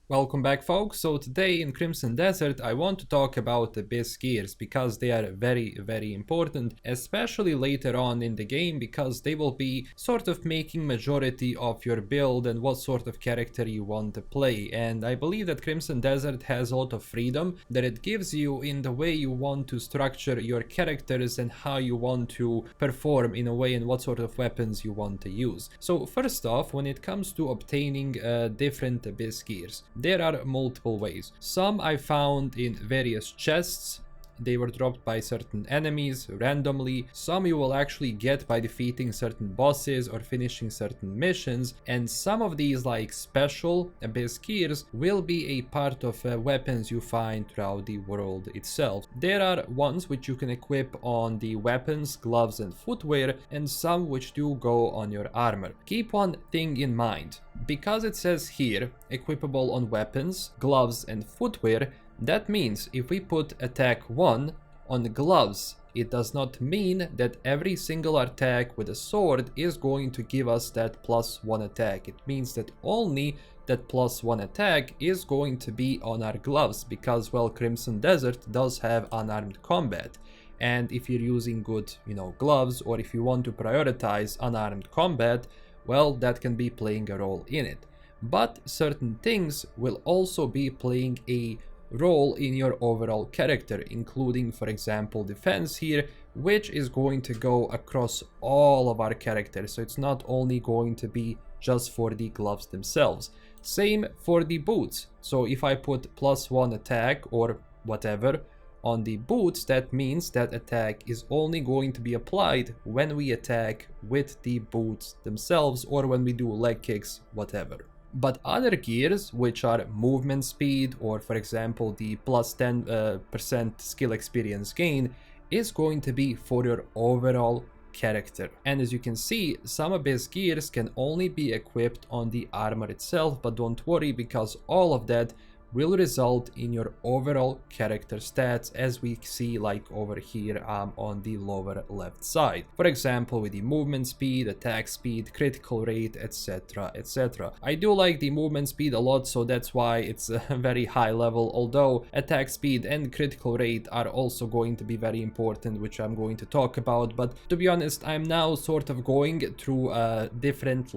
Welcome back, folks. So today in Crimson Desert I want to talk about the Abyss gears because they are very important, especially later on in the game, because they will be sort of making majority of your build and what sort of character you want to play. And I believe that Crimson Desert has a lot of freedom that it gives you in the way you want to structure your characters and how you want to perform in a way and what sort of weapons you want to use. So first off, when it comes to obtaining different Abyss gears, there are multiple ways. Some I found in various chests. They were dropped by certain enemies randomly. Some you will actually get by defeating certain bosses or finishing certain missions. And some of these, like special Abyss gears, will be a part of weapons you find throughout the world itself. There are ones which you can equip on the weapons, gloves and footwear, and some which do go on your armor. Keep one thing in mind. Because it says here, equipable on weapons, gloves and footwear, that means if we put attack 1 on the gloves, it does not mean that every single attack with a sword is going to give us that +1 attack. It means that only that +1 attack is going to be on our gloves because, well, Crimson Desert does have unarmed combat. And if you're using good, gloves, or if you want to prioritize unarmed combat, well, that can be playing a role in it. But certain things will also be playing a role in your overall character, including, for example, defense here, which is going to go across all of our characters. So it's not only going to be just for the gloves themselves. Same for the boots. So if I put +1 attack or whatever on the boots, that means that attack is only going to be applied when we attack with the boots themselves or when we do leg kicks, whatever. But other gears, which are movement speed or, for example, the +10% skill experience gain, is going to be for your overall character. And as you can see, some Abyss gears can only be equipped on the armor itself, but don't worry, because all of that will result in your overall character stats, as we see like over here on the lower left side. For example, with the movement speed, attack speed, critical rate, etc. I do like the movement speed a lot, so that's why it's a very high level, although attack speed and critical rate are also going to be very important, which I'm going to talk about. But to be honest, I'm now sort of going through different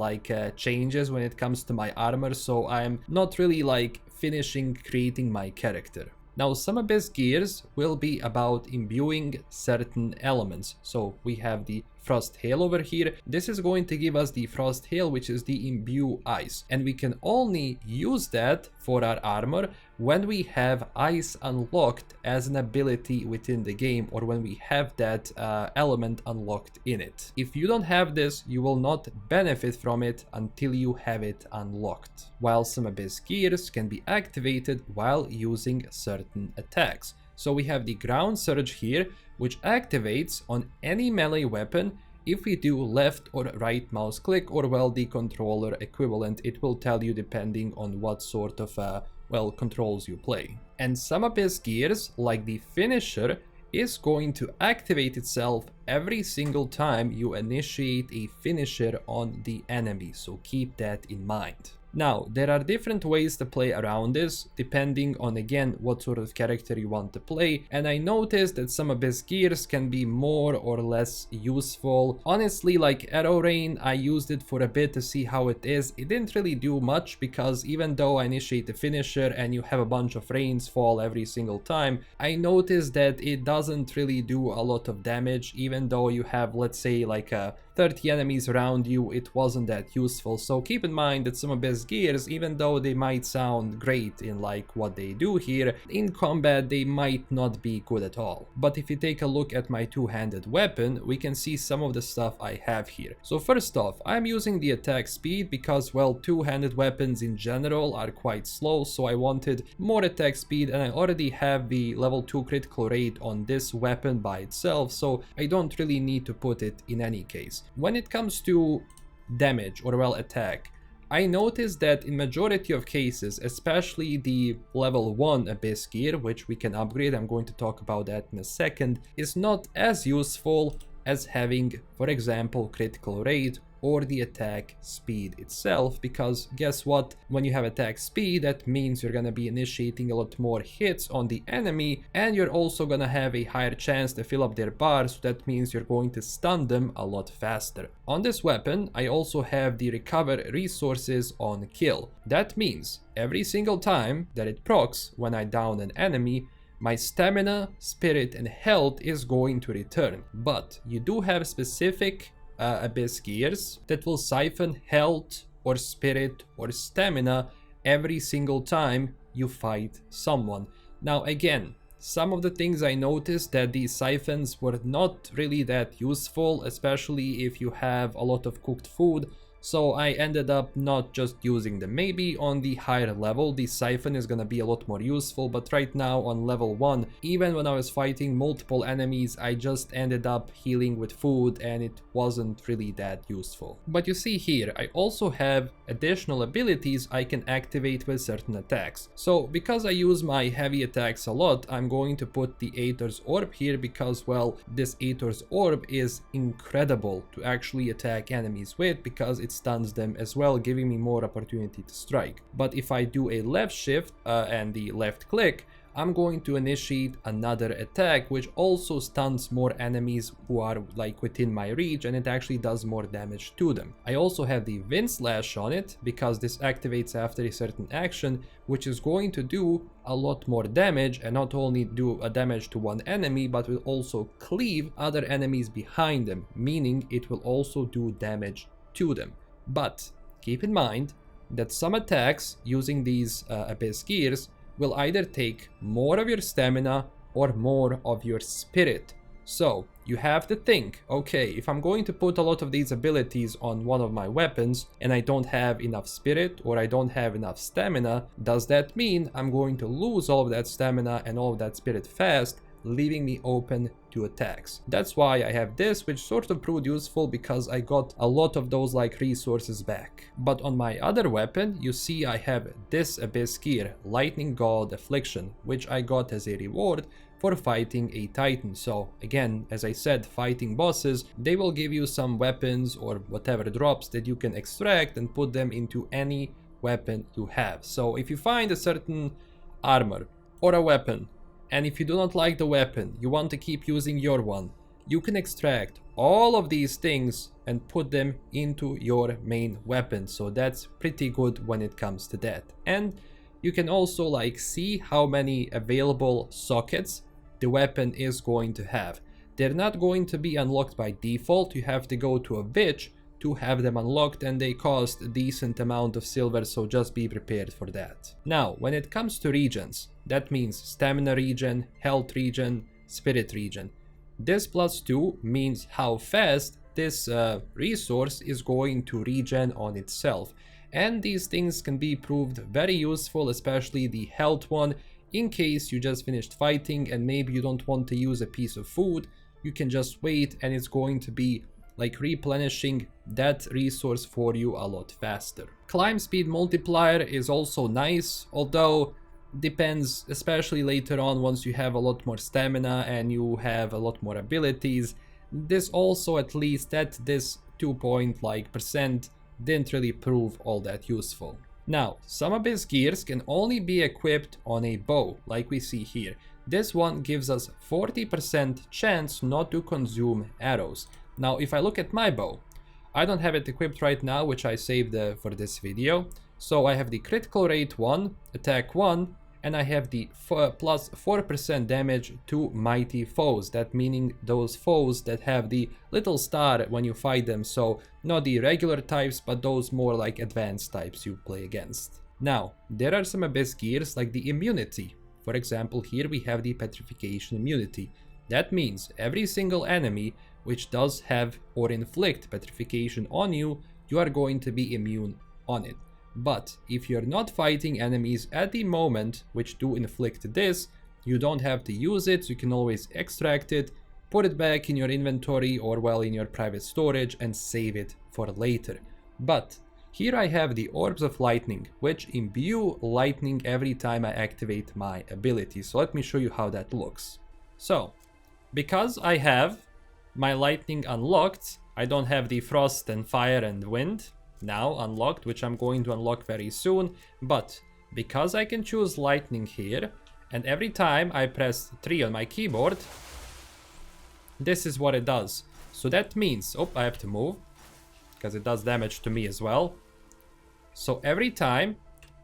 changes when it comes to my armor, so I'm not really finishing creating my character. Now, some Abyss gears will be about imbuing certain elements. So we have the Frost Hail over here. This is going to give us the Frost Hail, which is the imbue ice, and we can only use that for our armor when we have ice unlocked as an ability within the game, or when we have that element unlocked in it. If you don't have this, you will not benefit from it until you have it unlocked. While some Abyss gears can be activated while using certain attacks. So we have the Ground Surge here, which activates on any melee weapon if we do left or right mouse click, or well, the controller equivalent. It will tell you depending on what sort of controls you play. And some Abyss gears, like the Finisher, is going to activate itself every single time you initiate a finisher on the enemy, so keep that in mind. Now, there are different ways to play around this, depending on, again, what sort of character you want to play, and I noticed that some Abyss gears can be more or less useful. Honestly, like Arrow Rain, I used it for a bit to see how it is. It didn't really do much, because even though I initiate the finisher and you have a bunch of rains fall every single time, I noticed that it doesn't really do a lot of damage. Even though you have, let's say, 30 enemies around you, it wasn't that useful. So keep in mind that some Abyss gears, even though they might sound great in what they do here, in combat they might not be good at all. But if you take a look at my two-handed weapon, we can see some of the stuff I have here. So first off, I'm using the attack speed because, well, two-handed weapons in general are quite slow, so I wanted more attack speed, and I already have the level 2 critical rate on this weapon by itself, so I don't really need to put it in any case. When it comes to damage or, well, attack, I noticed that in majority of cases, especially the level 1 Abyss gear, which we can upgrade, I'm going to talk about that in a second, is not as useful as having, for example, critical rate or the attack speed itself, because guess what, when you have attack speed, that means you're gonna be initiating a lot more hits on the enemy, and you're also gonna have a higher chance to fill up their bar, so that means you're going to stun them a lot faster. On this weapon I also have the recover resources on kill. That means every single time that it procs when I down an enemy, my stamina, spirit and health is going to return. But you do have specific abyss gears that will siphon health or spirit or stamina every single time you fight someone. Now again, some of the things I noticed that these siphons were not really that useful, especially if you have a lot of cooked food. So I ended up not just using them. Maybe on the higher level the siphon is gonna be a lot more useful, but right now on level 1, even when I was fighting multiple enemies, I just ended up healing with food and it wasn't really that useful. But you see here, I also have additional abilities I can activate with certain attacks. So because I use my heavy attacks a lot, I'm going to put the Aether's Orb here because, well, this Aether's Orb is incredible to actually attack enemies with, because it stuns them as well, giving me more opportunity to strike. But if I do a left shift and the left click, I'm going to initiate another attack which also stuns more enemies who are like within my reach, and it actually does more damage to them. I also have the Wind Slash on it because this activates after a certain action, which is going to do a lot more damage, and not only do a damage to one enemy but will also cleave other enemies behind them, meaning it will also do damage to them. But keep in mind that some attacks using these abyss gears will either take more of your stamina or more of your spirit. So you have to think, okay, if I'm going to put a lot of these abilities on one of my weapons and I don't have enough spirit or I don't have enough stamina, does that mean I'm going to lose all of that stamina and all of that spirit fast, leaving me open to attacks? That's why I have this, which sort of proved useful because I got a lot of those like resources back. But on my other weapon, you see I have this abyss gear, Lightning God Affliction, which I got as a reward for fighting a titan. So again, as I said, fighting bosses, they will give you some weapons or whatever drops that you can extract and put them into any weapon you have. So if you find a certain armor or a weapon, and if you do not like the weapon, you want to keep using your one, you can extract all of these things and put them into your main weapon. So that's pretty good when it comes to that. And you can also like see how many available sockets the weapon is going to have. They're not going to be unlocked by default. You have to go to a witch to have them unlocked, and they cost a decent amount of silver, so just be prepared for that. Now, when it comes to regions, that means stamina regen, health regen, spirit regen. This +2 means how fast this resource is going to regen on itself. And these things can be proved very useful, especially the health one, in case you just finished fighting and maybe you don't want to use a piece of food. You can just wait and it's going to be like replenishing that resource for you a lot faster. Climb speed multiplier is also nice, although depends, especially later on once you have a lot more stamina and you have a lot more abilities. This also, at least at this 2% didn't really prove all that useful. Now, some abyss gears can only be equipped on a bow, like we see here. This one gives us 40% chance not to consume arrows. Now, if I look at my bow, I don't have it equipped right now, which I saved for this video. So I have the critical rate 1, attack 1, and I have the plus 4% damage to mighty foes. That meaning those foes that have the little star when you fight them. So not the regular types, but those more like advanced types you play against. Now, there are some abyss gears like the immunity. For example, here we have the petrification immunity. That means every single enemy which does have or inflict petrification on you, you are going to be immune on it. But if you're not fighting enemies at the moment which do inflict this, you don't have to use it, so you can always extract it, put it back in your inventory or well in your private storage and save it for later. But here I have the Orbs of Lightning, which imbue lightning every time I activate my ability. So let me show you how that looks. So, because I have my lightning unlocked, I don't have the frost and fire and wind now unlocked, which I'm going to unlock very soon. But because I can choose lightning here, and every time I press 3 on my keyboard, this is what it does. So that means, oh, I have to move because it does damage to me as well. So every time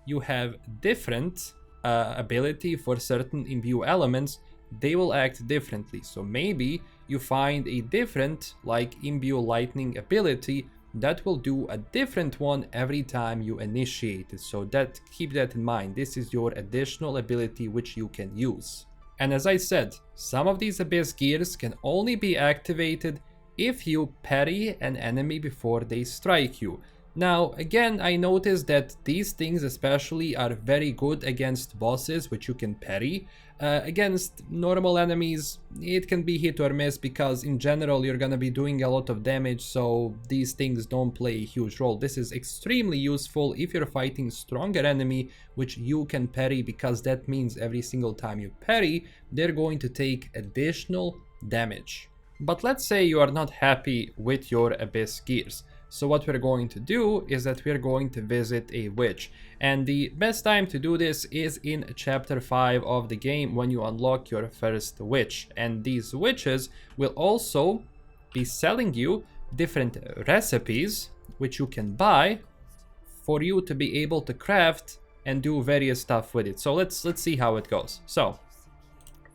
you have different ability for certain imbue elements, they will act differently. So maybe you find a different like imbue lightning ability that will do a different one every time you initiate it. So that, keep that in mind. This is your additional ability which you can use. And as I said, some of these abyss gears can only be activated if you parry an enemy before they strike you. Now, again, I noticed that these things especially are very good against bosses, which you can parry. Against normal enemies, it can be hit or miss because in general you're gonna be doing a lot of damage, so these things don't play a huge role. This is extremely useful if you're fighting stronger enemy, which you can parry, because that means every single time you parry, they're going to take additional damage. But let's say you are not happy with your abyss gears. So what we're going to do is that we're going to visit a witch. And the best time to do this is in chapter 5 of the game, when you unlock your first witch. And these witches will also be selling you different recipes which you can buy for you to be able to craft and do various stuff with it. So let's see how it goes. So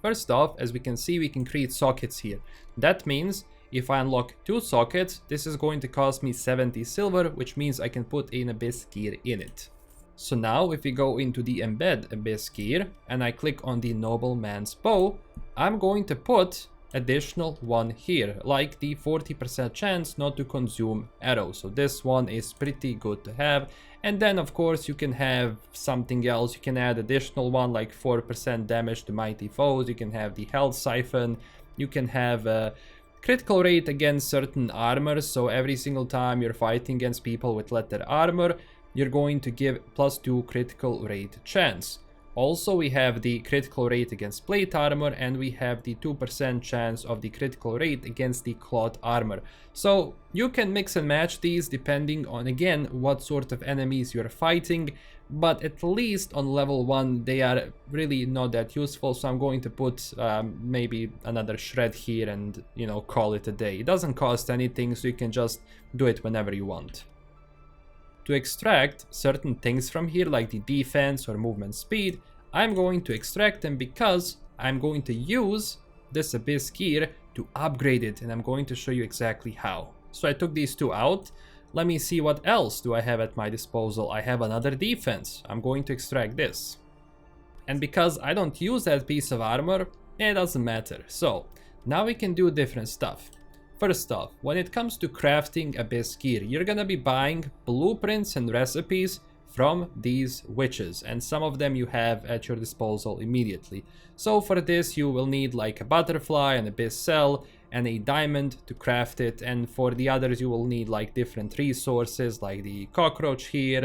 first off, as we can see, we can create sockets here. That means if I unlock 2 sockets, this is going to cost me 70 silver, which means I can put an abyss gear in it. So now if we go into the embed abyss gear and I click on the nobleman's bow, I'm going to put additional one here, like the 40% chance not to consume arrows. So this one is pretty good to have. And then of course you can have something else. You can add additional one like 4% damage to mighty foes. You can have the health siphon. You can have a critical rate against certain armor. So every single time you're fighting against people with leather armor, you're going to give +2 critical rate chance. Also, we have the critical rate against plate armor, and we have the 2% chance of the critical rate against the cloth armor. So you can mix and match these depending on, again, what sort of enemies you're fighting, but at least on level 1 they are really not that useful. So I'm going to put maybe another shred here and, you know, call it a day. It doesn't cost anything, so you can just do it whenever you want. To extract certain things from here, like the defense or movement speed, I'm going to extract them because I'm going to use this abyss gear to upgrade it, and I'm going to show you exactly how. So I took these 2 out. Let me see what else do I have at my disposal. I have another defense. I'm going to extract this. And because I don't use that piece of armor, it doesn't matter. So now we can do different stuff. First off, when it comes to crafting abyss gear, you're gonna be buying blueprints and recipes from these witches, and some of them you have at your disposal immediately. So for this you will need like a butterfly, an abyss cell, and a diamond to craft it, and for the others you will need like different resources like the cockroach here,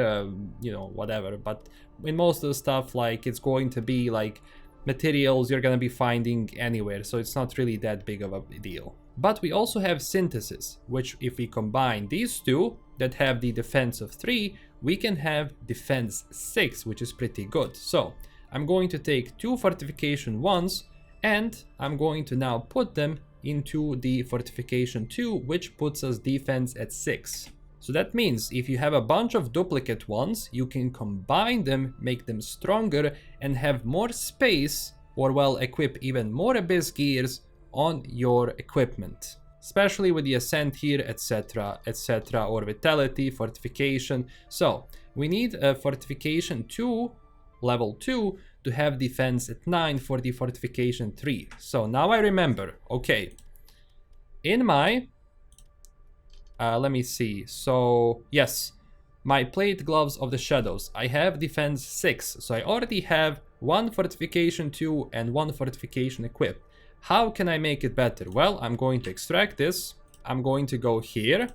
you know, whatever. But in most of the stuff, like, it's going to be like materials you're gonna be finding anywhere, so it's not really that big of a deal. But we also have synthesis, which if we combine these 2 that have the defense of 3, we can have defense 6, which is pretty good. So I'm going to take 2 fortification 1s, and I'm going to now put them into the fortification 2, which puts us defense at 6. So that means if you have a bunch of duplicate ones, you can combine them, make them stronger, and have more space, or well, equip even more abyss gears on your equipment, especially with the ascent here, etc, etc, or vitality, fortification. So we need a fortification 2, level 2, to have defense at 9 for the fortification 3. So now I remember, okay, in my let me see, so yes, my plate gloves of the shadows, I have defense 6, so I already have 1 fortification 2 and 1 fortification equipped. How can I make it better? Well, I'm going to extract this, I'm going to go here,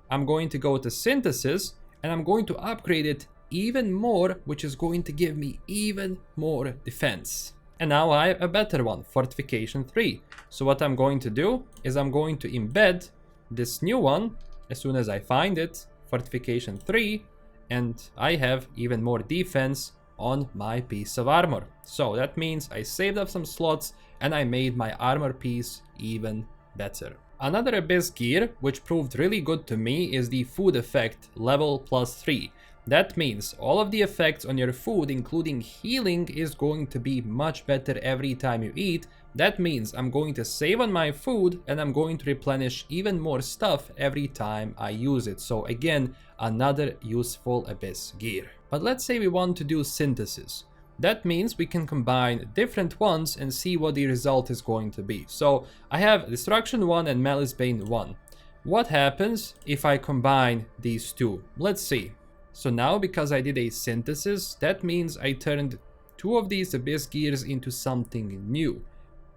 I'm going to go to synthesis, and I'm going to upgrade it even more, which is going to give me even more defense. And now I have a better one, fortification 3. So what I'm going to do is I'm going to embed this new one as soon as I find it, fortification 3, and I have even more defense on my piece of armor. So that means I saved up some slots and I made my armor piece even better. Another Abyss gear which proved really good to me is the food effect level +3. That means all of the effects on your food, including healing, is going to be much better every time you eat. That means I'm going to save on my food and I'm going to replenish even more stuff every time I use it. So again, another useful Abyss gear. But let's say we want to do synthesis. That means we can combine different ones and see what the result is going to be. So I have Destruction 1 and Malice Bane 1. What happens if I combine these two? Let's see. So now, because I did a synthesis, that means I turned two of these Abyss gears into something new.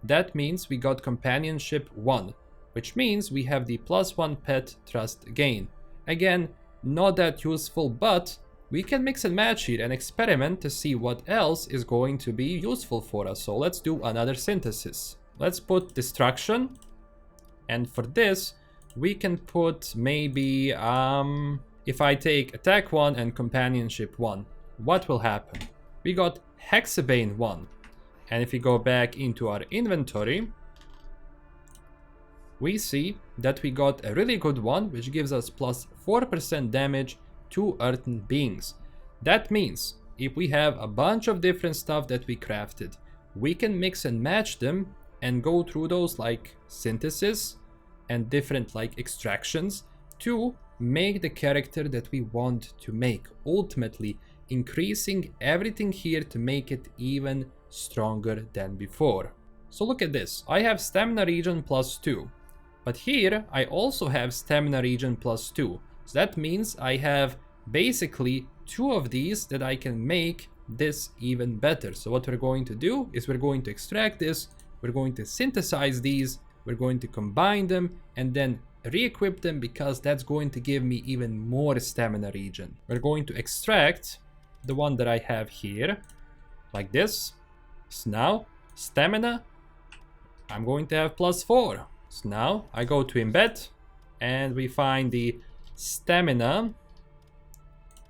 That means we got Companionship 1, which means we have the +1 pet trust gain. Again, not that useful, but we can mix and match here and experiment to see what else is going to be useful for us. So let's do another synthesis. Let's put Destruction, and for this we can put maybe if I take Attack 1 and Companionship 1, what will happen? We got Hexabane 1, and if we go back into our inventory, we see that we got a really good one which gives us +4% damage to earthen beings. That means if we have a bunch of different stuff that we crafted, we can mix and match them and go through those like synthesis and different like extractions to make the character that we want to make, ultimately increasing everything here to make it even stronger than before. So look at this, I have stamina regen +2, but here I also have stamina regen +2. So that means I have basically two of these that I can make this even better. So what we're going to do is we're going to extract this, we're going to synthesize these, we're going to combine them and then re-equip them, because that's going to give me even more stamina regen. We're going to extract the one that I have here like this. So now stamina, I'm going to have +4. So now I go to embed and we find the stamina.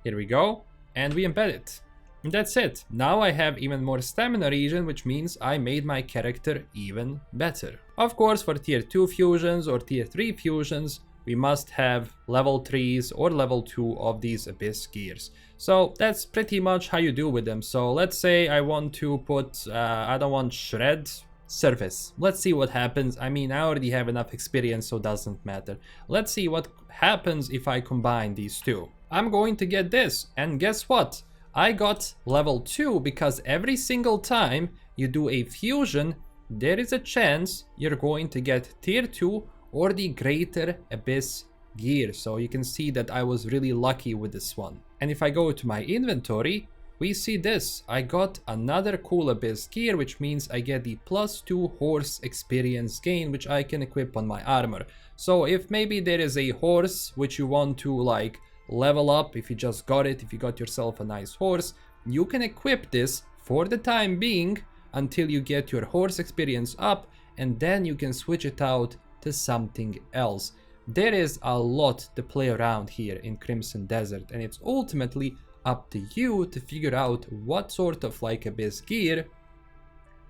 Here we go, and we embed it. And that's it. Now I have even more stamina regen, which means I made my character even better. Of course, for tier 2 fusions or tier 3 fusions, we must have level 3s or level 2 of these Abyss gears. So that's pretty much how you do with them. So let's say I want to put, I don't want Shred, Surface. Let's see what happens. I mean, I already have enough experience, so it doesn't matter. Let's see what happens if I combine these two. I'm going to get this, and guess what? I got level 2 because every single time you do a fusion, there is a chance you're going to get tier 2 or the greater Abyss gear. So you can see that I was really lucky with this one. And if I go to my inventory, we see this. I got another cool Abyss gear, which means I get the +2 horse experience gain, which I can equip on my armor. So if maybe there is a horse which you want to like level up, if you just got it, if you got yourself a nice horse, you can equip this for the time being until you get your horse experience up, and then you can switch it out to something else. There is a lot to play around here in Crimson Desert, and it's ultimately up to you to figure out what sort of like Abyss gear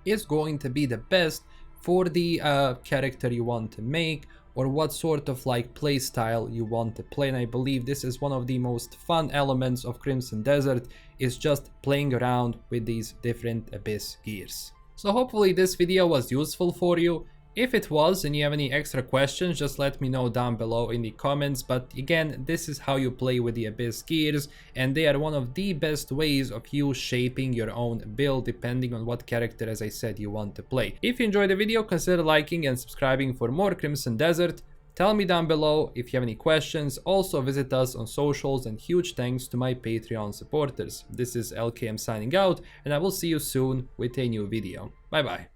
is going to be the best for the character you want to make, or what sort of like playstyle you want to play. And I believe this is one of the most fun elements of Crimson Desert, is just playing around with these different Abyss gears. So hopefully this video was useful for you. If it was and you have any extra questions, just let me know down below in the comments. But again, this is how you play with the Abyss gears, and they are one of the best ways of you shaping your own build depending on what character, as I said, you want to play. If you enjoyed the video, consider liking and subscribing for more Crimson Desert. Tell me down below if you have any questions. Also visit us on socials, and huge thanks to my Patreon supporters. This is LKM signing out, and I will see you soon with a new video. Bye bye.